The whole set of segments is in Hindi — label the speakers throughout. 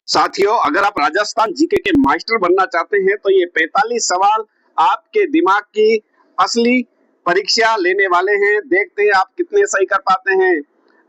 Speaker 1: साथियों, अगर आप राजस्थान जीके के मास्टर बनना चाहते हैं तो ये 45 सवाल आपके दिमाग की असली परीक्षा लेने वाले हैं। देखते हैं आप कितने सही कर पाते हैं।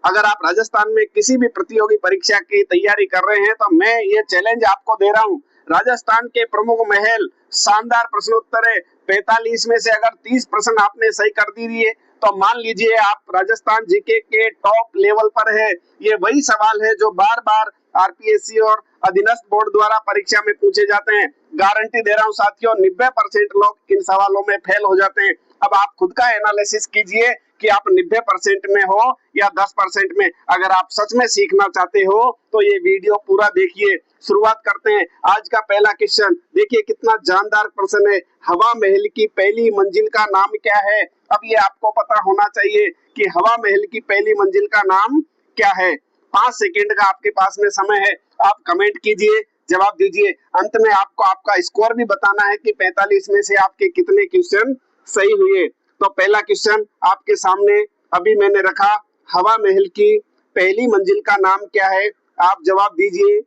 Speaker 1: अगर आप राजस्थान में किसी भी प्रतियोगी परीक्षा की तैयारी कर रहे हैं तो मैं ये चैलेंज आपको दे रहा हूँ। राजस्थान के प्रमुख महल, शानदार प्रश्नोत्तर है। 45 में से अगर 30 प्रश्न आपने सही कर दिए तो मान लीजिए आप राजस्थान जीके के टॉप लेवल पर है। ये वही सवाल है जो बार बार आरपीएससी और अधीनस्थ बोर्ड द्वारा परीक्षा में पूछे जाते हैं। गारंटी दे रहा हूँ साथियों, 90% लोग इन सवालों में फेल हो जाते हैं। अब आप खुद का एनालिसिस कीजिए कि आप 90% में हो या 10% में। अगर आप सच में सीखना चाहते हो तो ये वीडियो पूरा देखिए। शुरुआत करते हैं। आज का पहला क्वेश्चन देखिए, कितना जानदार प्रश्न है। हवा महल की पहली मंजिल का नाम क्या है? अब ये आपको पता होना चाहिए कि हवा महल की पहली मंजिल का नाम क्या है। 5 सेकंड का आपके पास में समय है। आप कमेंट कीजिए, जवाब दीजिए। अंत में आपको आपका स्कोर भी बताना है कि 45 में से आपके कितने क्वेश्चन सही हुए। तो पहला क्वेश्चन आपके सामने अभी मैंने रखा, हवा महल की पहली मंजिल का नाम क्या है? आप जवाब दीजिए।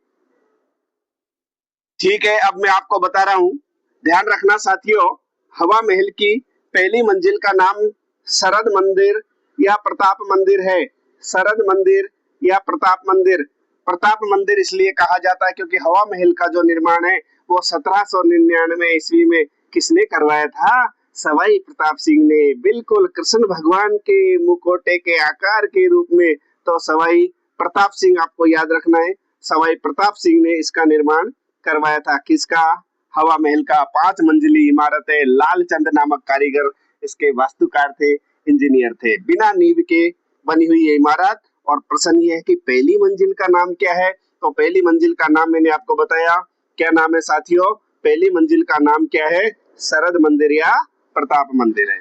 Speaker 1: ठीक है, अब मैं आपको बता रहा हूँ, ध्यान रखना साथियों। हवा महल की पहली मंजिल का नाम शरद मंदिर या प्रताप मंदिर है। शरद मंदिर या प्रताप मंदिर। प्रताप मंदिर इसलिए कहा जाता है क्योंकि हवा महल का जो निर्माण है वो 1799 ईस्वी में किसने करवाया था? सवाई प्रताप सिंह ने। बिल्कुल, कृष्ण भगवान के मुखौटे के आकार के रूप में। तो सवाई प्रताप सिंह आपको याद रखना है। सवाई प्रताप सिंह ने इसका निर्माण करवाया था। किसका? हवा महल का। 5 मंजिली इमारत है। लालचंद नामक कारीगर इसके वास्तुकार थे, इंजीनियर थे। बिना नींव के बनी हुई ये इमारत। और प्रश्न ये है कि पहली मंजिल का नाम क्या है? तो पहली मंजिल का नाम मैंने आपको बताया। क्या नाम है साथियों? पहली मंजिल का नाम क्या है? शरद मंदिर या प्रताप मंदिर है।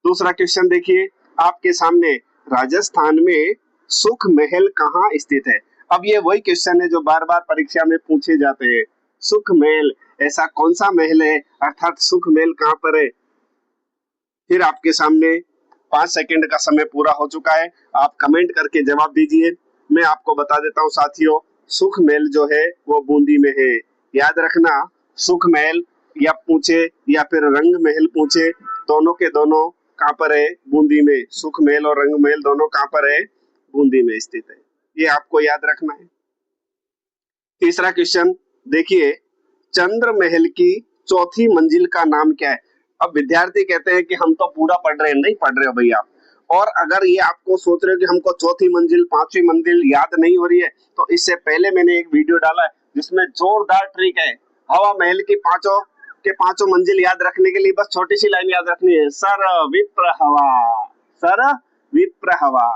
Speaker 1: दूसरा क्वेश्चन देखिए आपके सामने, राजस्थान में सुख महल कहाँ स्थित है? अब ये वही क्वेश्चन है जो बार बार परीक्षा में पूछे जाते हैं। सुख महल, ऐसा कौन सा महल है, अर्थात सुख महल कहाँ पर है? फिर आपके सामने 5 सेकंड का समय पूरा हो चुका है। आप कमेंट करके जवाब दीजिए। मैं आपको बता देता हूँ साथियों, सुख महल जो है वो बूंदी में है। याद रखना, सुख महल या पूछे या फिर रंग महल पूछे, दोनों के दोनों कहाँ पर है? बूंदी में। सुख महल और रंग महल दोनों कहाँ पर है? बूंदी में स्थित है। ये आपको याद रखना है। तीसरा क्वेश्चन देखिए, चंद्र महल की चौथी मंजिल का नाम क्या है? अब विद्यार्थी कहते हैं कि हम तो पूरा पढ़ रहे हैं। नहीं पढ़ रहे हो भैया आप। और अगर ये आपको सोच रहे हो कि हमको चौथी मंजिल, पांचवी मंजिल याद नहीं हो रही है, तो इससे पहले मैंने एक वीडियो डाला है जिसमें जोरदार ट्रिक है। हवा महल की पांचों मंजिल याद रखने के लिए बस छोटी सी लाइन याद रखनी है, सर विप्र हवा। सर विप्र हवा।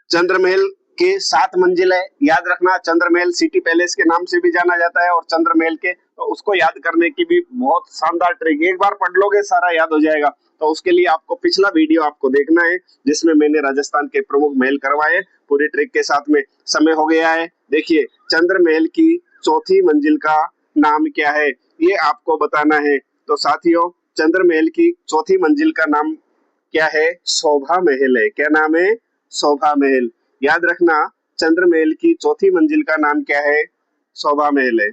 Speaker 1: चंद्रमहल के 7 मंजिल है। याद रखना, चंद्रमहल सिटी पैलेस के नाम से भी जाना जाता है। और चंद्रमहल के, तो उसको याद करने की भी बहुत शानदार ट्रिक, एक बार पढ़ लोगे सारा याद हो जाएगा। तो उसके लिए आपको पिछला वीडियो आपको देखना है जिसमें मैंने राजस्थान के प्रमुख महल करवाए पूरी ट्रिक के साथ में। समय हो गया है। देखिए, चंद्रमहल की चौथी मंजिल का नाम क्या है, ये आपको बताना है। तो साथियों, चंद्रमहल की चौथी मंजिल का नाम क्या है? शोभा महल है। क्या नाम है? शोभा महल। याद रखना, चंद्र महल की चौथी मंजिल का नाम क्या है? शोभा महल है।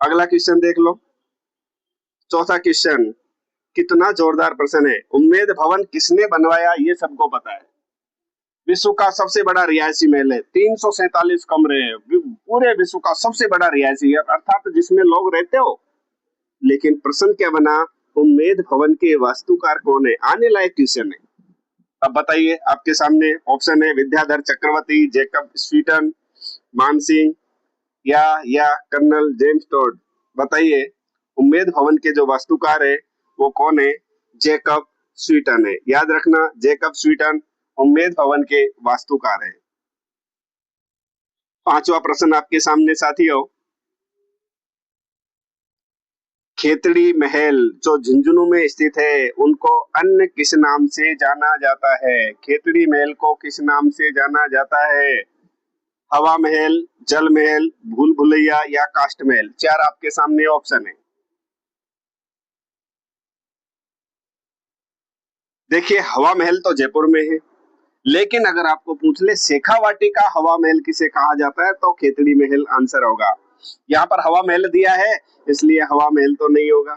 Speaker 1: अगला क्वेश्चन देख लो। चौथा क्वेश्चन, कितना जोरदार प्रश्न है। उम्मेद भवन किसने बनवाया? ये सबको पता है। विश्व का सबसे बड़ा रिहायशी महल है। 347 कमरे हैं। पूरे विश्व का सबसे बड़ा रिहायशी है, अर्थात जिसमें लोग रहते हो। लेकिन प्रश्न क्या बना? उम्मेद भवन के वास्तुकार कौन है? आने लायक क्वेश्चन है। अब बताइए, आपके सामने ऑप्शन है, विद्याधर चक्रवर्ती, जैकब स्वीटन, मानसिंह या कर्नल जेम्स टोड। बताइए, उम्मेद भवन के जो वास्तुकार है वो कौन है? जैकब स्वीटन है। याद रखना, जैकब स्वीटन उम्मेद भवन के वास्तुकार है। पांचवा प्रश्न आपके सामने साथियों, खेतड़ी महल जो झुंझुनू में स्थित है उनको अन्य किस नाम से जाना जाता है? खेतड़ी महल को किस नाम से जाना जाता है? हवा महल, जल महल, भूल भुलैया या काष्ठ महल। 4 आपके सामने ऑप्शन है। देखिए, हवा महल तो जयपुर में है, लेकिन अगर आपको पूछ ले शेखावाटी का हवा महल किसे कहा जाता है तो खेतड़ी महल आंसर होगा। यहाँ पर हवा महल दिया है इसलिए हवा महल तो नहीं होगा।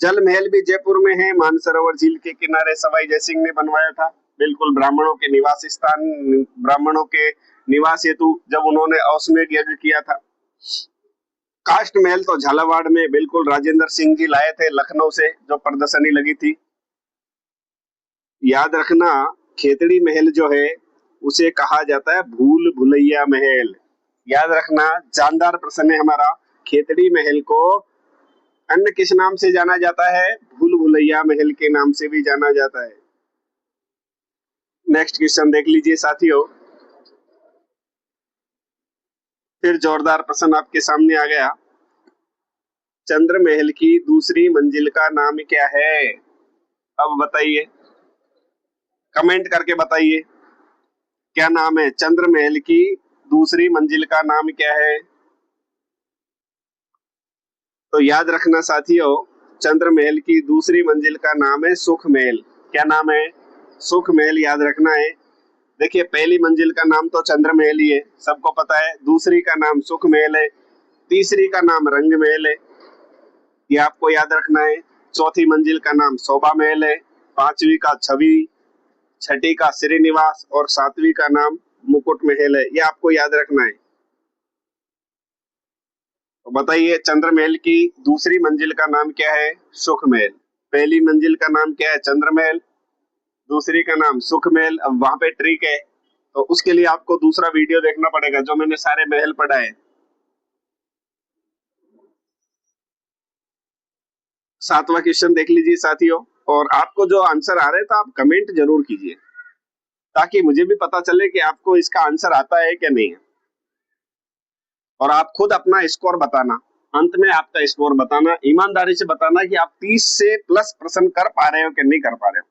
Speaker 1: जल महल भी जयपुर में है, मानसरोवर झील के किनारे सवाई जयसिंह ने बनवाया था। बिल्कुल ब्राह्मणों के निवास स्थान, ब्राह्मणों के निवास हेतु जब उन्होंने अश्वमेध यज्ञ किया था। काष्ठ महल तो झालावाड़ में बिल्कुल राजेंद्र सिंह जी लाए थे लखनऊ से, जो प्रदर्शनी लगी थी। याद रखना खेतड़ी महल जो है उसे कहा जाता है भूल भुलैया महल। याद रखना जानदार प्रश्न है हमारा। खेतड़ी महल को अन्य किस नाम से जाना जाता है? भूल भुलैया महल के नाम से भी जाना जाता है। नेक्स्ट क्वेश्चन देख लीजिए साथियों। फिर जोरदार प्रश्न आपके सामने आ गया। चंद्र महल की दूसरी मंजिल का नाम क्या है? अब बताइए, कमेंट करके बताइए क्या नाम है। चंद्र महल की दूसरी मंजिल का नाम क्या है? तो याद रखना साथियों, चंद्र महल की दूसरी मंजिल का नाम है सुख महल। क्या नाम है? सुख महल याद रखना है। देखिए पहली मंजिल का नाम तो चंद्र महल ही है, सबको पता है। दूसरी का नाम सुख महल है, तीसरी का नाम रंग महल है, ये आपको याद रखना है। चौथी मंजिल का नाम शोभा महल है, पांचवी का छवि, छठी का श्रीनिवास और सातवीं का नाम मुकुट महल है, ये आपको याद रखना है। तो बताइए चंद्र महल की दूसरी मंजिल का नाम क्या है? सुख महल। पहली मंजिल का नाम क्या है? चंद्र महल। दूसरी का नाम सुख महल। अब वहां पे ट्रिक है, तो उसके लिए आपको दूसरा वीडियो देखना पड़ेगा जो मैंने सारे महल पढ़ाए। सातवां क्वेश्चन देख लीजिए साथियों, और आपको जो आंसर आ रहे हैं तो आप कमेंट जरूर कीजिए ताकि मुझे भी पता चले कि आपको इसका आंसर आता है क्या नहीं है। और आप खुद अपना स्कोर बताना, अंत में आपका स्कोर बताना, ईमानदारी से बताना कि आप 30 से प्लस प्रश्न कर पा रहे हो कि नहीं कर पा रहे हो।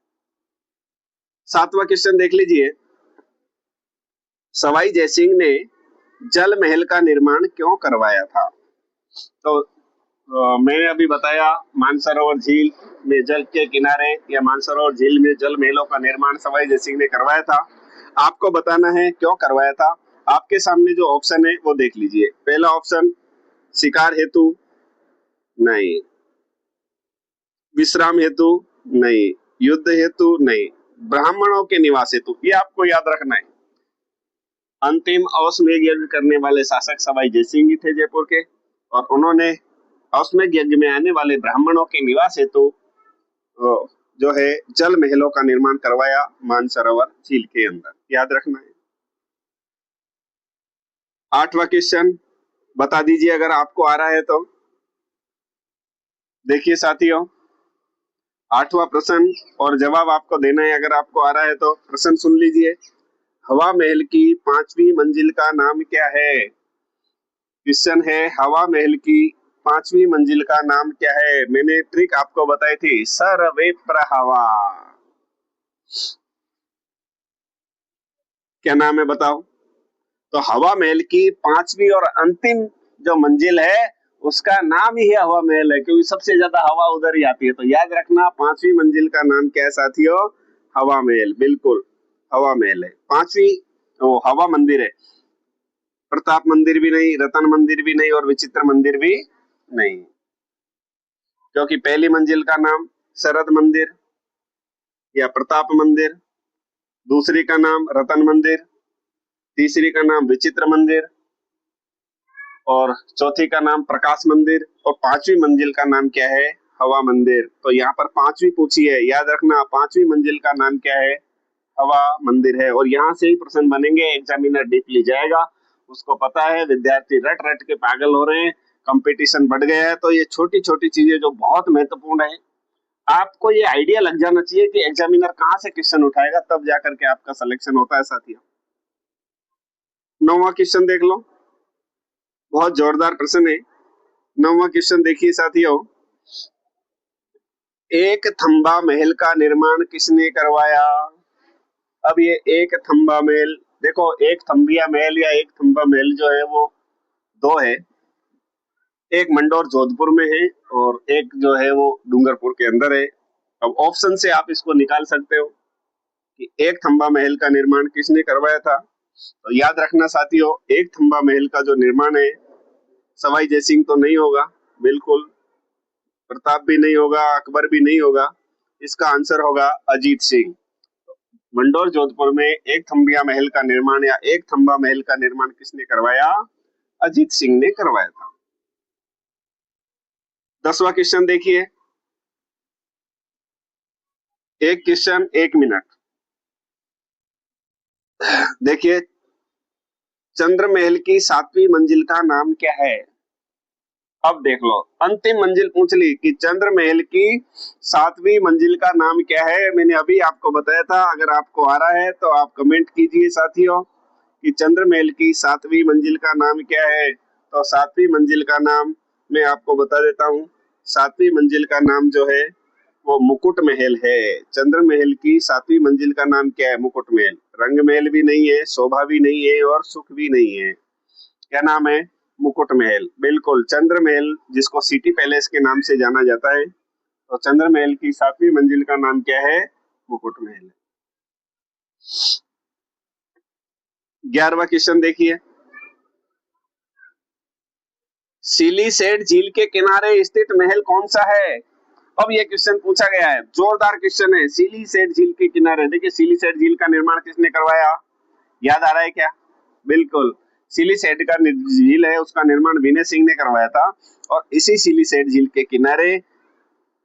Speaker 1: सातवां क्वेश्चन देख लीजिए। सवाई जयसिंह ने जल महल का निर्माण क्यों करवाया था? तो मैंने अभी बताया मानसरोवर झील में जल के किनारे या मानसरोवर झील में जल महलों का निर्माण सवाई जयसिंह ने करवाया था। आपको बताना है क्यों करवाया था। आपके सामने जो ऑप्शन है वो देख लीजिए। पहला ऑप्शन शिकार हेतु नहीं, विश्राम हेतु नहीं, युद्ध हेतु नहीं, ब्राह्मणों के निवास हेतु, ये आपको याद रखना है। अंतिम अश्वमेध यज्ञ करने वाले शासक सवाई जयसिंह जी थे जयपुर के, और उन्होंने अश्वमेध यज्ञ में आने वाले ब्राह्मणों के निवास हेतु जो है जल महलों का निर्माण करवाया मानसरोवर झील के अंदर, याद रखना है। आठवां क्वेश्चन बता दीजिए अगर आपको आ रहा है तो। देखिए साथियों, आठवां प्रश्न और जवाब आपको देना है। अगर आपको आ रहा है तो प्रश्न सुन लीजिए। हवा महल की पांचवी मंजिल का नाम क्या है? क्वेश्चन है हवा महल की पांचवी मंजिल का नाम क्या है? मैंने ट्रिक आपको बताई थी, सर्वेप्र हवा। क्या नाम है बताओ? तो हवा महल की पांचवी और अंतिम जो मंजिल है उसका नाम ही है हवा महल है, क्योंकि सबसे ज्यादा हवा उधर ही आती है। तो याद रखना पांचवी मंजिल का नाम क्या है साथियों? हवा महल। बिल्कुल हवा महल है। पांचवी हवा मंदिर है, प्रताप मंदिर भी नहीं, रतन मंदिर भी नहीं और विचित्र मंदिर भी नहीं, क्योंकि पहली मंजिल का नाम शरद मंदिर या प्रताप मंदिर, दूसरी का नाम रतन मंदिर, तीसरी का नाम विचित्र मंदिर और चौथी का नाम प्रकाश मंदिर, और पांचवी मंजिल का नाम क्या है? हवा मंदिर। तो यहाँ पर पांचवी पूछी है, याद रखना पांचवी मंजिल का नाम क्या है? हवा मंदिर है। और यहाँ से ही प्रश्न बनेंगे, एग्जामिनर डीपली जाएगा, उसको पता है विद्यार्थी रट रट के पागल हो रहे हैं, कंपटीशन बढ़ गया है। तो ये छोटी छोटी चीजें जो बहुत महत्वपूर्ण है, आपको ये आइडिया लग जाना चाहिए कि एग्जामिनर कहाँ से क्वेश्चन उठाएगा, तब जाकर के आपका सिलेक्शन होता है साथियों। नौवां क्वेश्चन देख लो, बहुत जोरदार प्रश्न है। नौवां क्वेश्चन देखिए साथियों। एक थंबा महल का निर्माण किसने करवाया? अब ये एक थंबा महल, देखो एक थंबिया महल या एक थंबा महल जो है वो दो है, एक मंडौर जोधपुर में है और एक जो है वो डूंगरपुर के अंदर है। अब ऑप्शन से आप इसको निकाल सकते हो कि एक थंबा महल का निर्माण किसने करवाया था। तो याद रखना साथियों, एक थंबा महल का जो निर्माण है सवाई जयसिंह तो नहीं होगा, बिल्कुल प्रताप भी नहीं होगा, अकबर भी नहीं होगा, इसका आंसर होगा अजीत सिंह। मंडोर जोधपुर में एक थंबिया महल का निर्माण या एक थंबा महल का निर्माण किसने करवाया, अजीत सिंह ने करवाया था। 10वां क्वेश्चन देखिए, एक क्वेश्चन 1 मिनट। देखिए, चंद्र महल की 7वीं मंजिल का नाम क्या है। अब देख लो, अंतिम मंजिल पूछ ली कि चंद्र महल की 7वीं मंजिल का नाम क्या है। मैंने अभी आपको बताया था, अगर आपको आ रहा है तो आप कमेंट कीजिए साथियों कि चंद्र महल की 7वीं मंजिल का नाम क्या है। तो 7वीं मंजिल का नाम मैं आपको बता देता हूँ। 7वीं मंजिल का नाम जो है वो मुकुट महल है। चंद्र महल की 7वीं मंजिल का नाम क्या है, मुकुट महल। रंग महल भी नहीं है, शोभा भी नहीं है और सुख भी नहीं है। क्या नाम है, मुकुट महल। बिल्कुल, चंद्र महल जिसको सिटी पैलेस के नाम से जाना जाता है। तो चंद्र महल की 7वीं मंजिल का नाम क्या है, मुकुट महल। 11वां क्वेश्चन देखिए, सिलीसेट झील के किनारे स्थित महल कौन सा है। अब ये क्वेश्चन पूछा गया है, जोरदार क्वेश्चन है। सिलीसेट झील के किनारे, देखिए सिलीसेट झील का निर्माण किसने करवाया, याद आ रहा है क्या। बिल्कुल, सिलीसेट का झील है उसका निर्माण विनय सिंह ने करवाया था। और इसी सिलीसेट झील के किनारे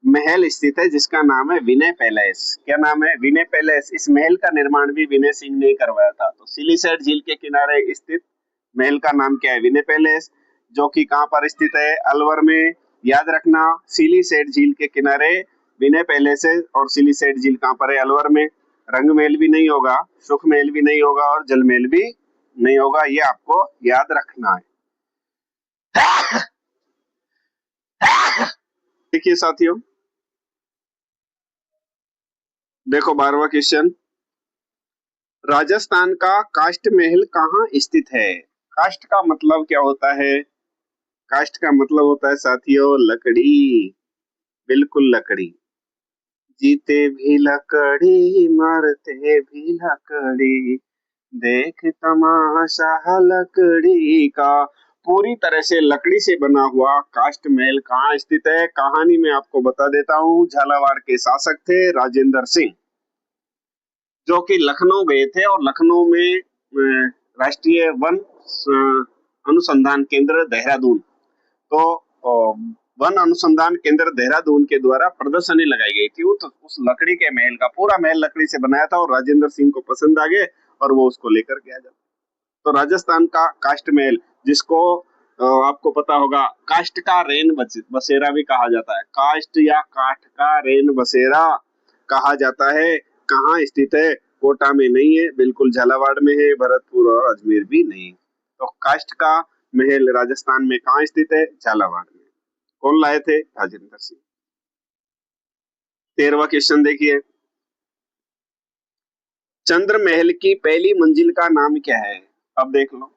Speaker 1: महल स्थित है जिसका नाम है विनय पैलेस। क्या नाम है, विनय पैलेस। इस महल का निर्माण भी विनय सिंह ने करवाया था। तो सिलीसेट झील के किनारे स्थित महल का नाम क्या है, विनय पैलेस, जो कि कहां पर स्थित है, अलवर में। याद रखना, सिलीसेट झील के किनारे विनय पैलेस है और सिलीसेट झील कहां पर है, अलवर में। रंग महल भी नहीं होगा, सुख महल भी नहीं होगा और जल महल भी नहीं होगा, ये आपको याद रखना है। देखिए साथियों, देखो 12वां क्वेश्चन, राजस्थान का काष्ठ महल कहाँ स्थित है। काष्ठ का मतलब क्या होता है, काष्ठ का मतलब होता है साथियों लकड़ी। बिल्कुल लकड़ी, जीते भी लकड़ी मरते भी लकड़ी, देख तमाशा लकड़ी का। पूरी तरह से लकड़ी से बना हुआ काष्ठ महल कहाँ स्थित है। कहानी में आपको बता देता हूँ, झालावाड़ के शासक थे राजेंद्र सिंह, जो कि लखनऊ गए थे और लखनऊ में राष्ट्रीय वन अनुसंधान केंद्र देहरादून, तो वन अनुसंधान केंद्र देहरादून के द्वारा प्रदर्शनी लगाई गई थी। तो उस लकड़ी के महल का पूरा महल लकड़ी से बनाया था और राजेंद्र सिंह को पसंद आ गए और वो उसको लेकर के आ जाते। तो राजस्थान का काष्ठ महल, जिसको आपको पता होगा काष्ठ का रेन बसेरा भी कहा जाता है, काष्ठ या काठ का रेन बसेरा कहा जाता है। कहाँ स्थित है, कोटा में नहीं है, बिल्कुल झालावाड़ में है, भरतपुर और अजमेर भी नहीं। तो काष्ठ का महल राजस्थान में कहाँ स्थित है, झालावाड़ में। कौन लाए थे, राजेंद्र सिंह। 13वां क्वेश्चन देखिए, चंद्र महल की पहली मंजिल का नाम क्या है। अब देख लो,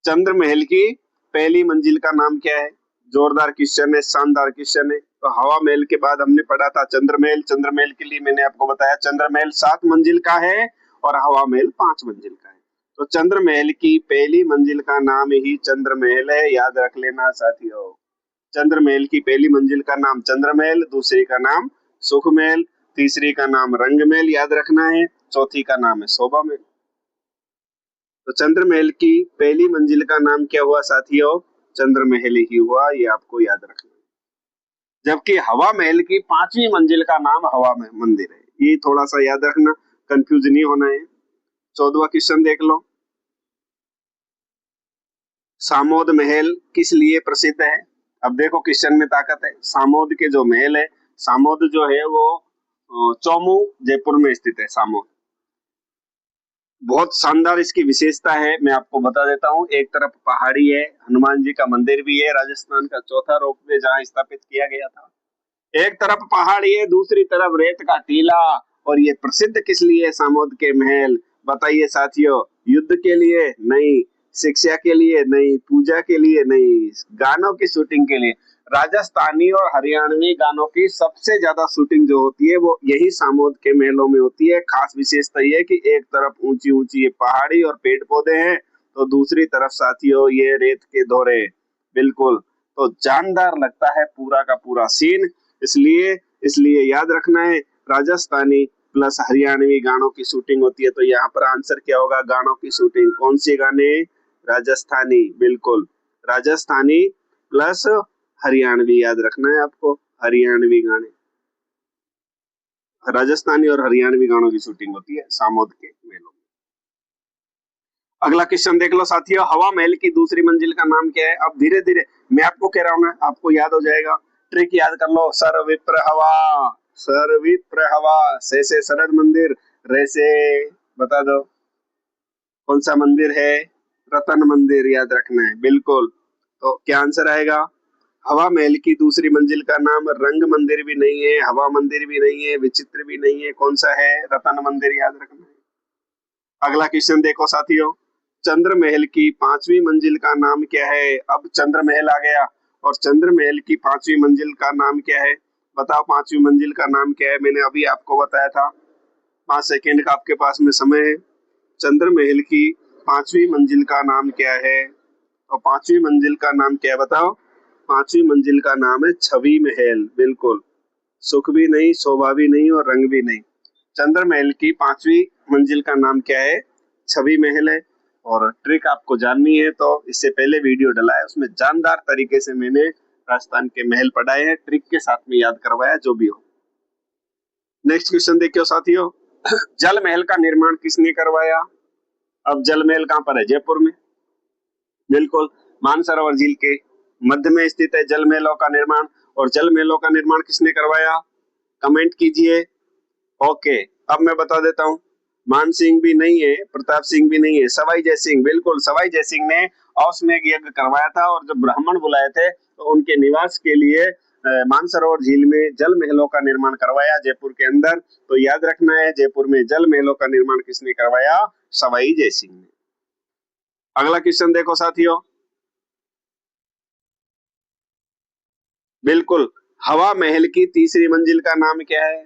Speaker 1: चंद्र महल की पहली मंजिल का नाम क्या है। जोरदार क्वेश्चन है, शानदार क्वेश्चन है। तो हवा महल के बाद हमने पढ़ा था चंद्र महल। चंद्र महल के लिए मैंने आपको बताया चंद्र महल 7 मंजिल का है और हवा महल 5 मंजिल का है। तो चंद्र महल की पहली मंजिल का नाम ही चंद्र महल है, याद रख लेना साथियों। चंद्र महल की पहली मंजिल का नाम चंद्र महल, दूसरी का नाम सुख महल, तीसरी का नाम रंग महल याद रखना है, चौथी का नाम है शोभा महल। तो चंद्र महल की पहली मंजिल का नाम क्या हुआ साथियों, चंद्र महल ही हुआ, ये आपको याद रखना है। जबकि हवा महल की 5वीं मंजिल का नाम हवा मंदिर है, ये थोड़ा सा याद रखना, कंफ्यूज नहीं होना है। 14वां क्वेश्चन देख लो, सामोद महल किस लिए प्रसिद्ध है। अब देखो क्वेश्चन में ताकत है। सामोद के जो महल है, सामोद जो है वो चौमू जयपुर में स्थित है। सामोद बहुत शानदार इसकी विशेषता है, मैं आपको बता देता हूँ। एक तरफ पहाड़ी है, हनुमान जी का मंदिर भी है, राजस्थान का चौथा रोपवे जहाँ स्थापित किया गया था। एक तरफ पहाड़ी है, दूसरी तरफ रेत का टीला। और ये प्रसिद्ध किस लिए सामोद के महल, बताइए साथियों, युद्ध के लिए नहीं, शिक्षा के लिए नहीं, पूजा के लिए नहीं, गानों की शूटिंग के लिए। राजस्थानी और हरियाणवी गानों की सबसे ज्यादा शूटिंग जो होती है वो यही सामोद के महलों में होती है। खास विशेषता ये है कि एक तरफ ऊंची ऊंची ये पहाड़ी और पेड़ पौधे हैं, तो दूसरी तरफ साथियों ये रेत के दौरे। बिल्कुल, तो जानदार लगता है पूरा का पूरा सीन। इसलिए इसलिए याद रखना है, राजस्थानी प्लस हरियाणवी गानों की शूटिंग होती है। तो यहाँ पर आंसर क्या होगा, गानों की शूटिंग। कौन सी गाने, राजस्थानी, बिल्कुल राजस्थानी प्लस हरियाणवी, याद रखना है आपको, हरियाणवी गाने, राजस्थानी और हरियाणवी गानों की शूटिंग होती है सामोद के मेलों में। अगला क्वेश्चन देख लो साथियों, हवा महल की दूसरी मंजिल का नाम क्या है। अब धीरे धीरे मैं आपको कह रहा हूँ ना, आपको याद हो जाएगा। ट्रिक याद कर लो, सर विप्र हवा, सर विप्र हवा, से शरद मंदिर, रे से बता दो कौन सा मंदिर है, रतन मंदिर, याद रखना है। बिल्कुल, तो क्या आंसर आएगा, हवा महल की दूसरी मंजिल का नाम रंग मंदिर भी नहीं है, हवा मंदिर भी नहीं है, विचित्र भी नहीं है, कौन सा है, रतन मंदिर, याद रखना है। अगला क्वेश्चन देखो साथियों, चंद्र महल की पांचवी मंजिल का नाम क्या है। अब चंद्र महल आ गया और चंद्र महल की पांचवी मंजिल का नाम क्या है, बताओ पांचवी मंजिल का नाम क्या है। मैंने अभी आपको बताया था, 5 सेकेंड का आपके पास में समय है। चंद्र महल की पांचवी मंजिल का नाम क्या है, और पांचवी मंजिल का नाम क्या है बताओ। पांचवी मंजिल का नाम है छवि महल। बिल्कुल, सुख भी नहीं, शोभा भी नहीं और रंग भी नहीं। चंद्र महल की पांचवी मंजिल का नाम क्या है, छवि महल है। और ट्रिक आपको जाननी है तो इससे पहले वीडियो डला है, उसमें जानदार तरीके से मैंने राजस्थान के महल पढ़ाए हैं, ट्रिक के साथ में याद करवाया, जो भी हो। नेक्स्ट क्वेश्चन देखियो साथियों, जल महल का निर्माण किसने करवाया। अब जल महल कहाँ पर है, जयपुर में। बिल्कुल, मानसरोवर झील के मध्य में स्थित है जल महलों का निर्माण। और जल महलों का निर्माण किसने करवाया, कमेंट कीजिए। ओके, अब मैं बता देता हूँ, मान सिंह भी नहीं है, प्रताप सिंह भी नहीं है, सवाई जय सिंह। बिल्कुल, सवाई जय सिंह ने अश्वमेध यज्ञ करवाया था, और जब ब्राह्मण बुलाए थे तो उनके निवास के लिए मानसरोवर झील में जल महलों का निर्माण करवाया, जयपुर के अंदर। तो याद रखना है, जयपुर में जल महलों का निर्माण किसने करवाया, सवाई जय सिंह ने। अगला क्वेश्चन देखो साथियों, बिल्कुल, हवा महल की तीसरी मंजिल का नाम क्या है।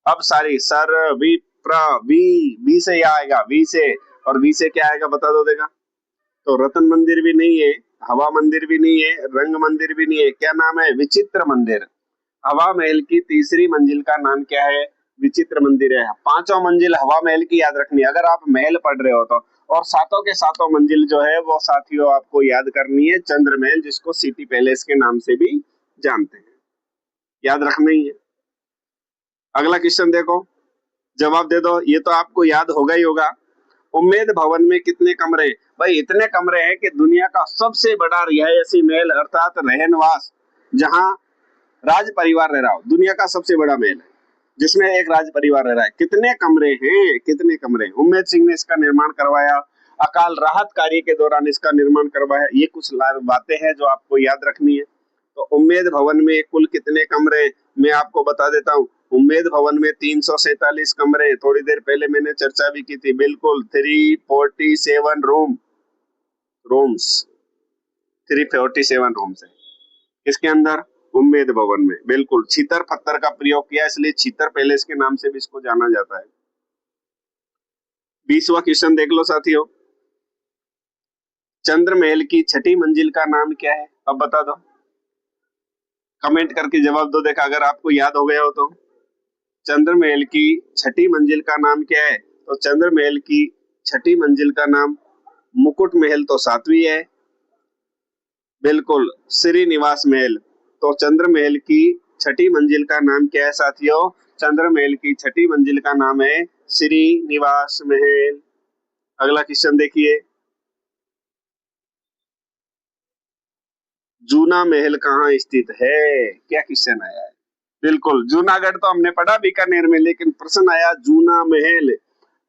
Speaker 1: अब सारी सर वी प्र वी से या आएगा, वी से, और वी से क्या आएगा बता दो देगा। तो रतन मंदिर भी नहीं है, हवा मंदिर भी नहीं है, रंग मंदिर भी नहीं है, क्या नाम है, विचित्र मंदिर। हवा महल की तीसरी मंजिल का नाम क्या है, विचित्र मंदिर है। पांचों मंजिल हवा महल की याद रखनी है अगर आप महल पढ़ रहे हो तो। और सातों के सातों मंजिल जो है वो साथियों आपको याद करनी है चंद्र महल, जिसको सिटी पैलेस के नाम से भी जानते हैं, याद रखना ही है। अगला क्वेश्चन देखो, जवाब दे दो, ये तो आपको याद होगा ही होगा। उम्मेद भवन में कितने कमरे, भाई इतने कमरे हैं कि दुनिया का सबसे बड़ा रिहायशी महल अर्थात रहनवास, जहां राज परिवार रह रहा हो, दुनिया का सबसे बड़ा महल है जिसमें एक राज परिवार रह रहा है। कितने कमरे हैं, कितने कमरे। उम्मेद सिंह ने इसका निर्माण करवाया, अकाल राहत कार्य के दौरान इसका निर्माण करवाया। ये कुछ बातें हैं जो आपको याद रखनी है। तो उम्मेद भवन में कुल कितने कमरे, मैं आपको बता देता हूँ। उम्मेद भवन में 347 कमरे, थोड़ी देर पहले मैंने चर्चा भी की थी। बिल्कुल, 347 रूम्स 347 रूम्स है इसके अंदर, उम्मेद भवन में। बिल्कुल, छीतर पत्थर का प्रयोग किया, इसलिए छीतर पैलेस के नाम से भी इसको जाना जाता है। 20वां क्वेश्चन देख लो साथियों, चंद्र महल की छठी मंजिल का नाम क्या है, अब बता दो, कमेंट करके जवाब दो, देखा अगर आपको याद हो गया हो तो। चंद्र महल की छठी मंजिल का नाम क्या है, तो चंद्र महल की छठी मंजिल का नाम मुकुट महल तो 7वीं है। बिल्कुल, श्रीनिवास महल। तो चंद्र महल की छठी मंजिल का नाम क्या है साथियों, चंद्र महल की छठी मंजिल का नाम है श्रीनिवास महल। अगला क्वेश्चन देखिए, जूना महल कहाँ स्थित है, क्या क्वेश्चन आया है। बिल्कुल, जूनागढ़ तो हमने पढ़ा बीकानेर में, लेकिन प्रश्न आया जूना महल,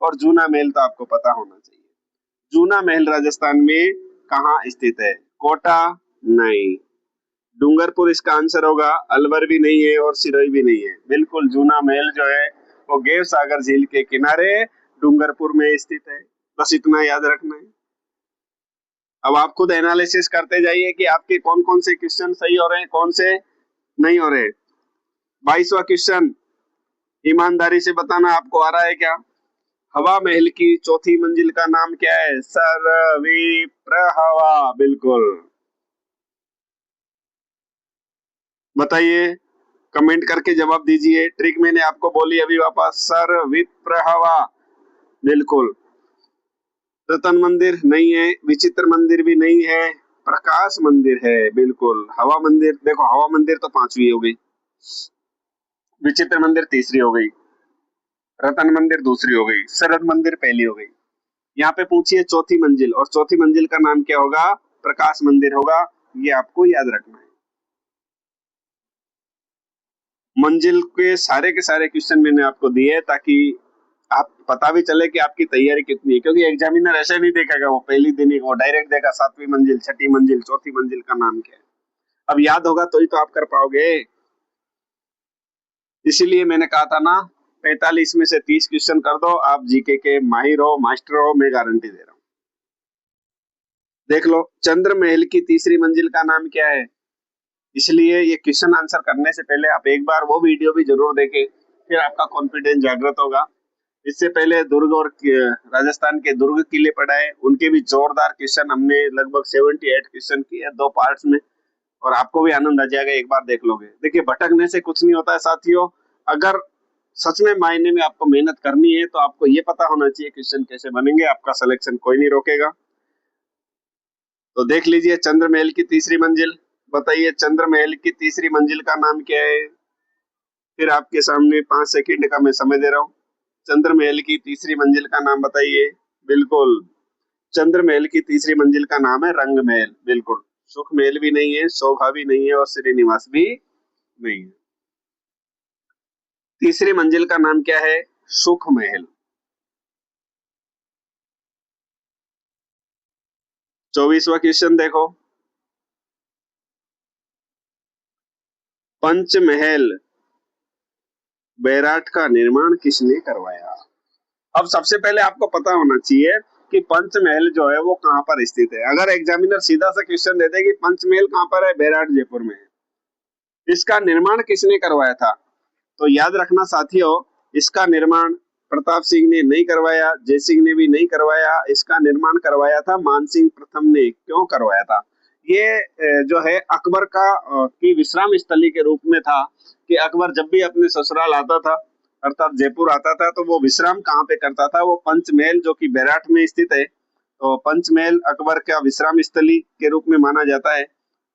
Speaker 1: और जूना महल तो आपको पता होना चाहिए। जूना महल राजस्थान में कहाँ स्थित है, कोटा नहीं, डूंगरपुर इसका आंसर होगा, अलवर भी नहीं है और सिरोही भी नहीं है। बिल्कुल, जूना महल जो है वो गेव सागर झील के किनारे डूंगरपुर में स्थित है। बस इतना याद रखना है। अब आप खुद एनालिसिस करते जाइए कि आपके कौन कौन से क्वेश्चन सही हो रहे हैं, कौन से नहीं हो रहे। 22वां क्वेश्चन, ईमानदारी से बताना आपको आ रहा है क्या? हवा महल की चौथी मंजिल का नाम क्या है? सर्वविप्रहवा, बिल्कुल। बताइए, कमेंट करके जवाब दीजिए। ट्रिक मैंने आपको बोली अभी वापस, सर्वविप्रहवा, बिल्कुल। रतन मंदिर नहीं है, विचित्र मंदिर भी नहीं है, प्रकाश मंदिर है, बिल्कुल। हवा मंदिर, देखो हवा मंदिर तो 5वीं हो गई, विचित्र मंदिर 3री हो गई, रतन मंदिर 2री हो गई, शरद मंदिर 1ली हो गई। यहाँ पे पूछिए चौथी मंजिल, और चौथी मंजिल का नाम क्या होगा? प्रकाश मंदिर होगा। ये आपको याद रखना है। मंजिल के सारे क्वेश्चन मैंने आपको दिए ताकि आप पता भी चले कि आपकी तैयारी कितनी है, क्योंकि एग्जामिनर ऐसे नहीं देखेगा वो पहली दिन ही, वो डायरेक्ट देगा 7वीं मंजिल, 6ठी मंजिल, चौथी मंजिल का नाम क्या है। अब याद होगा तो ही तो आप कर पाओगे। इसीलिए मैंने कहा था ना, 45 में से 30 क्वेश्चन कर दो, आप जीके के माहिर हो, मास्टर हो, मैं गारंटी दे रहा हूँ। देख लो, चंद्र महल की 3री मंजिल का नाम क्या है? इसलिए ये क्वेश्चन आंसर करने से पहले आप एक बार वो वीडियो भी जरूर देखें, फिर आपका कॉन्फिडेंस जागृत होगा। इससे पहले दुर्ग और राजस्थान के दुर्ग किले पढ़ाए, उनके भी जोरदार क्वेश्चन हमने लगभग 78 क्वेश्चन किए 2 पार्ट्स में, और आपको भी आनंद आ जाएगा एक बार देख लोगे। देखिए, भटकने से कुछ नहीं होता है साथियों। अगर सच में मायने में आपको मेहनत करनी है तो आपको ये पता होना चाहिए क्वेश्चन कैसे बनेंगे, आपका सिलेक्शन कोई नहीं रोकेगा। तो देख लीजिए, चंद्र महल की 3री मंजिल, बताइए चंद्र महल की 3री मंजिल का नाम क्या है? फिर आपके सामने 5 सेकंड का मैं समय दे रहा हूँ। चंद्र महल की 3री मंजिल का नाम बताइए। बिल्कुल, चंद्र महल की 3री मंजिल का नाम है रंग महल, बिल्कुल। सुख महल भी नहीं है, शोभा भी नहीं है, और श्रीनिवास भी नहीं है। 3री मंजिल का नाम क्या है? सुख महल। 24वां क्वेश्चन देखो, पंचमहल बैराट का निर्माण किसने करवाया? अब सबसे पहले आपको पता होना चाहिए कि पंचमहल जो है वो कहाँ पर स्थित है। अगर एग्जामिनर सीधा सा क्वेश्चन देते कि पंचमहल कहाँ पर है, बैराट जयपुर में है, इसका निर्माण किसने करवाया था, तो याद रखना साथियों, इसका निर्माण प्रताप सिंह ने नहीं करवाया, जय सिंह ने भी नहीं करवाया, इसका निर्माण करवाया था मानसिंह प्रथम ने। क्यों करवाया था? ये जो है अकबर का की विश्राम स्थली के रूप में था, कि अकबर जब भी अपने ससुराल आता था, अर्थात जयपुर आता था, तो वो विश्राम कहाँ पे करता था? वो पंचमहल जो कि बैराट में स्थित है। तो पंचमहल अकबर का विश्राम स्थली के रूप में माना जाता है,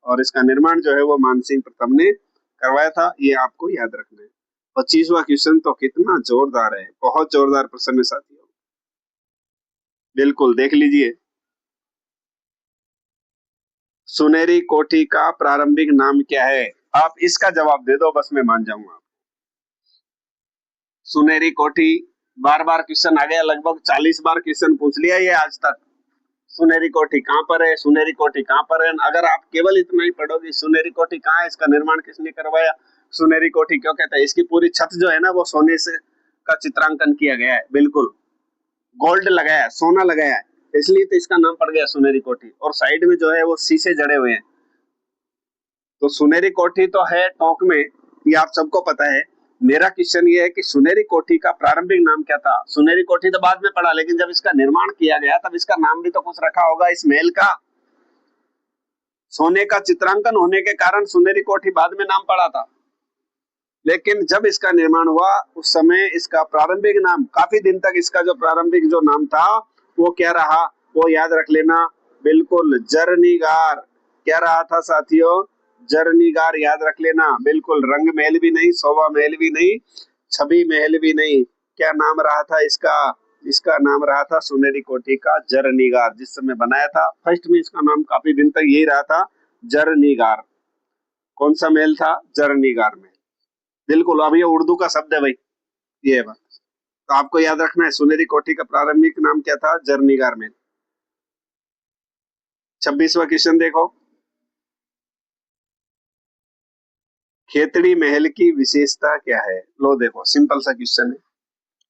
Speaker 1: और इसका निर्माण जो है वो मानसिंह प्रथम ने करवाया था। ये आपको याद रखना है। 25वां क्वेश्चन तो कितना जोरदार है, बहुत जोरदार प्रश्न है साथियों, बिल्कुल देख लीजिए। सुनहरी कोठी का प्रारंभिक नाम क्या है? आप इसका जवाब दे दो, बस मैं मान जाऊंगा। सुनहरी कोठी, बार बार क्वेश्चन आ गया, लगभग 40 बार क्वेश्चन पूछ लिया ये आज तक। सुनहरी कोठी कहाँ पर है, सुनहरी कोठी कहाँ पर है? अगर आप केवल इतना ही पढ़ोगे सुनहरी कोठी कहाँ है, इसका निर्माण किसने करवाया, सुनहरी कोठी क्यों कहता है, इसकी पूरी छत जो है ना वो सोने से का चित्रांकन किया गया है, बिल्कुल गोल्ड लगाया है, सोना लगाया है, इसलिए तो इसका नाम पड़ गया सुनहरी कोठी। और साइड में जो है वो शीशे जड़े हुए हैं। तो सुनहरी कोठी तो है टोंक में, ये आप सबको पता है। मेरा क्वेश्चन ये है कि सुनहरी कोठी का प्रारंभिक नाम क्या था? सुनहरी कोठी तो बाद में पड़ा, लेकिन जब इसका निर्माण किया गया तब इसका नाम भी तो कुछ रखा होगा इस महल का। सोने का चित्रांकन होने के कारण सुनहरी कोठी बाद में नाम पड़ा था, लेकिन जब इसका निर्माण हुआ उस समय इसका प्रारंभिक नाम, काफी दिन तक इसका जो प्रारंभिक जो नाम था वो क्या रहा, वो याद रख लेना, बिल्कुल जरनीगार। क्या रहा था साथियों? जरनीगार, याद रख लेना, बिल्कुल। रंग महल भी नहीं, शोभा महल भी नहीं, छवि महल भी नहीं, क्या नाम रहा था इसका? इसका नाम रहा था सुनहरी कोठी का जरनीगार। जिस समय बनाया था फर्स्ट में इसका नाम काफी दिन तक यही रहा था, जरनीगार। कौन सा महल था? जरनीगार महल, बिल्कुल। अब ये उर्दू का शब्द है भाई, ये है बात। तो आपको याद रखना है सुनहरी कोठी का प्रारंभिक नाम क्या था? जरनीगार महल। 26वां क्वेश्चन देखो, खेतड़ी महल की विशेषता क्या है? लो देखो, सिंपल सा क्वेश्चन है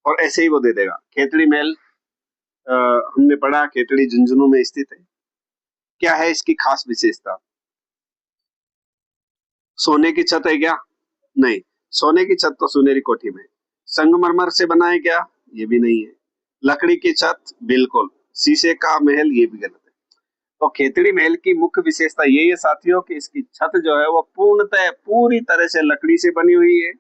Speaker 1: और ऐसे ही वो दे देगा। खेतड़ी महल हमने पढ़ा, खेतड़ी झुंझुनू में स्थित है। क्या है इसकी खास विशेषता? सोने की छत है क्या? नहीं, सोने की छत तो सुनहरी कोठी में। संगमरमर से बना है क्या? ये भी नहीं है। लकड़ी की छत? बिल्कुल। शीशे का महल? ये भी गलत है। तो खेतड़ी महल की मुख्य विशेषता यही है साथियों कि इसकी छत जो है वो पूर्णतः पूरी तरह से लकड़ी से बनी हुई है।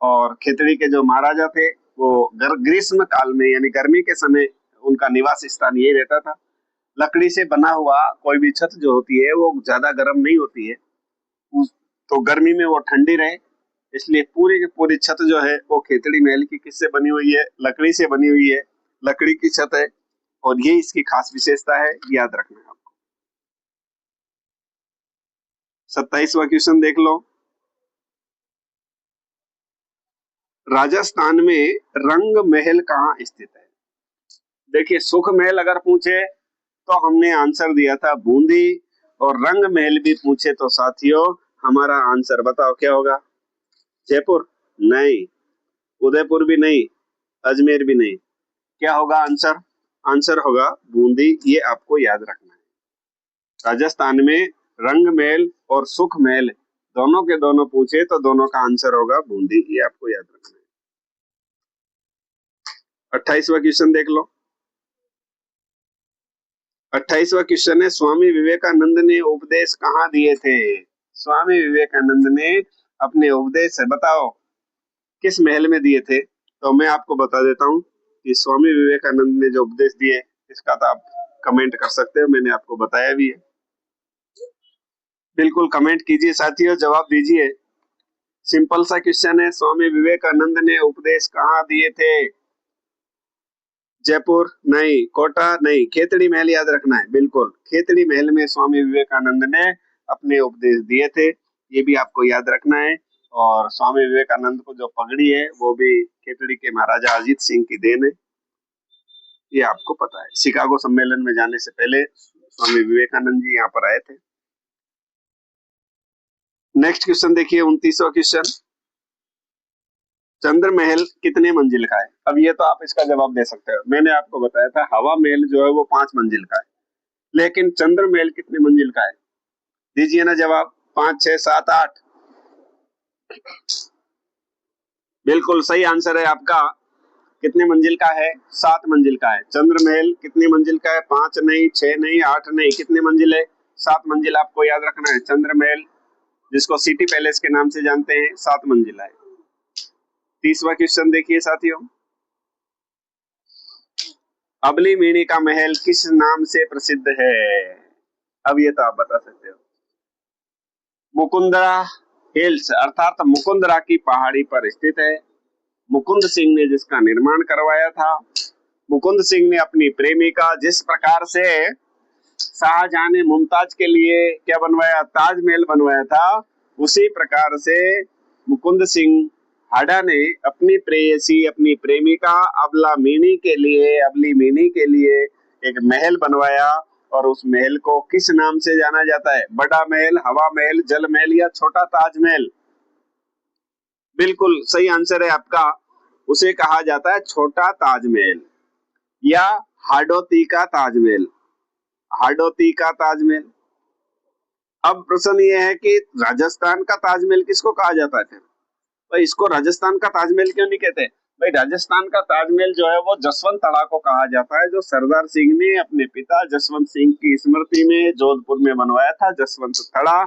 Speaker 1: और खेतड़ी के जो महाराजा थे वो ग्रीष्म काल में यानी गर्मी के समय उनका निवास स्थान यही रहता था। लकड़ी से बना हुआ कोई भी छत जो होती है वो ज्यादा गर्म नहीं होती है, तो गर्मी में वो ठंडी रहे, इसलिए पूरी की पूरी छत जो है वो खेतड़ी महल की किससे बनी हुई है? लकड़ी से बनी हुई है। लकड़ी की छत है और ये इसकी खास विशेषता है, याद रखना है आपको। 27वां क्वेश्चन देख लो। राजस्थान में रंग महल कहाँ स्थित है? देखिए, सुख महल अगर पूछे तो हमने आंसर दिया था बूंदी, और रंग महल भी पूछे तो साथियों हमारा आंसर बताओ क्या होगा? जयपुर? नहीं। उदयपुर भी नहीं। अजमेर भी नहीं। क्या होगा आंसर? आंसर होगा बूंदी। ये आपको याद रखना है। राजस्थान में रंग महल और सुख महल दोनों के दोनों पूछे तो दोनों का आंसर होगा बूंदी। ये आपको याद रखना है। 28वां क्वेश्चन देख लो। 28वां क्वेश्चन है, स्वामी विवेकानंद ने उपदेश कहाँ दिए थे? स्वामी विवेकानंद ने अपने उपदेश बताओ किस महल में दिए थे? तो मैं आपको बता देता हूँ कि स्वामी विवेकानंद ने जो उपदेश दिए इसका तो आप कमेंट कर सकते हो, मैंने आपको बताया भी है। बिल्कुल कमेंट कीजिए साथियों, जवाब दीजिए। सिंपल सा क्वेश्चन है, स्वामी विवेकानंद ने उपदेश कहाँ दिए थे? जयपुर? नहीं। कोटा? नहीं। खेतड़ी महल याद रखना है। बिल्कुल, खेतड़ी महल में स्वामी विवेकानंद ने अपने उपदेश दिए थे, ये भी आपको याद रखना है। और स्वामी विवेकानंद को जो पगड़ी है वो भी खेतड़ी के महाराजा अजीत सिंह की देन है, ये आपको पता है। शिकागो सम्मेलन में जाने से पहले स्वामी विवेकानंद जी यहाँ पर आए थे। नेक्स्ट क्वेश्चन देखिए, 29वां क्वेश्चन, चंद्र महल कितने मंजिल का है? अब ये तो आप इसका जवाब दे सकते हो। मैंने आपको बताया था हवा महल जो है वो 5 मंजिल का है, लेकिन चंद्र महल कितने मंजिल का है? दीजिए ना जवाब। 5, 6, 7, 8? बिल्कुल सही आंसर है आपका। कितने मंजिल का है? 7 मंजिल का है। चंद्र महल कितनी मंजिल का है? 5 नहीं, 6 नहीं, 8 नहीं, कितने मंजिल है? 7 मंजिल आपको याद रखना है। चंद्र महल जिसको सिटी पैलेस के नाम से जानते हैं, 7 मंजिला है। 30वां क्वेश्चन देखिए साथियों, अबली मीणी का महल किस नाम से प्रसिद्ध है? अब ये तो आप बता सकते हो। मुकुंदरा हिल्स अर्थात मुकुंदरा की पहाड़ी पर स्थित है। मुकुंद सिंह ने जिसका निर्माण करवाया था। मुकुंद सिंह ने अपनी प्रेमिका, जिस प्रकार से शाहजहां ने मुमताज के लिए क्या बनवाया? ताजमहल बनवाया था, उसी प्रकार से मुकुंद सिंह हाडा ने अपनी प्रेयसी, अपनी प्रेमिका अबली मीनी के लिए एक महल बनवाया। और उस महल को किस नाम से जाना जाता है? बड़ा महल, हवा महल, जल महल या छोटा ताजमहल? बिल्कुल सही आंसर है आपका। उसे कहा जाता है छोटा ताजमहल या हाडोती का ताजमहल। हाडोती का ताजमहल। अब प्रश्न ये है कि राजस्थान का ताजमहल किसको कहा जाता है फिर? भाई इसको राजस्थान का ताजमहल क्यों नहीं कहते? भाई राजस्थान का ताजमहल जो है वो जसवंत तड़ा को कहा जाता है, जो सरदार सिंह ने अपने पिता जसवंत सिंह की स्मृति में जोधपुर में बनवाया था। जसवंत तड़ा,